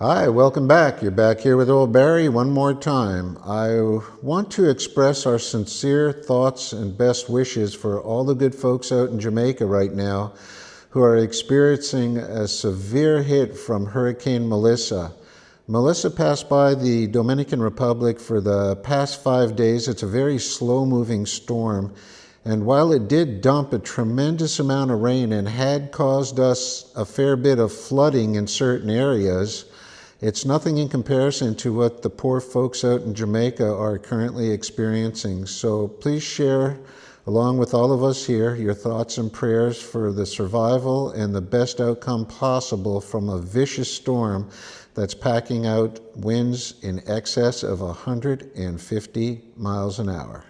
Hi, welcome back. You're back here with old Barry one more time. I want to express our sincere thoughts and best wishes for all the good folks out in Jamaica right now who are experiencing a severe hit from Hurricane Melissa. Melissa passed by the Dominican Republic for the past 5 days. It's a very slow-moving storm. And while it did dump a tremendous amount of rain and had caused us a fair bit of flooding in certain areas, it's nothing in comparison to what the poor folks out in Jamaica are currently experiencing. So please share, along with all of us here, your thoughts and prayers for the survival and the best outcome possible from a vicious storm that's packing out winds in excess of 150 miles an hour.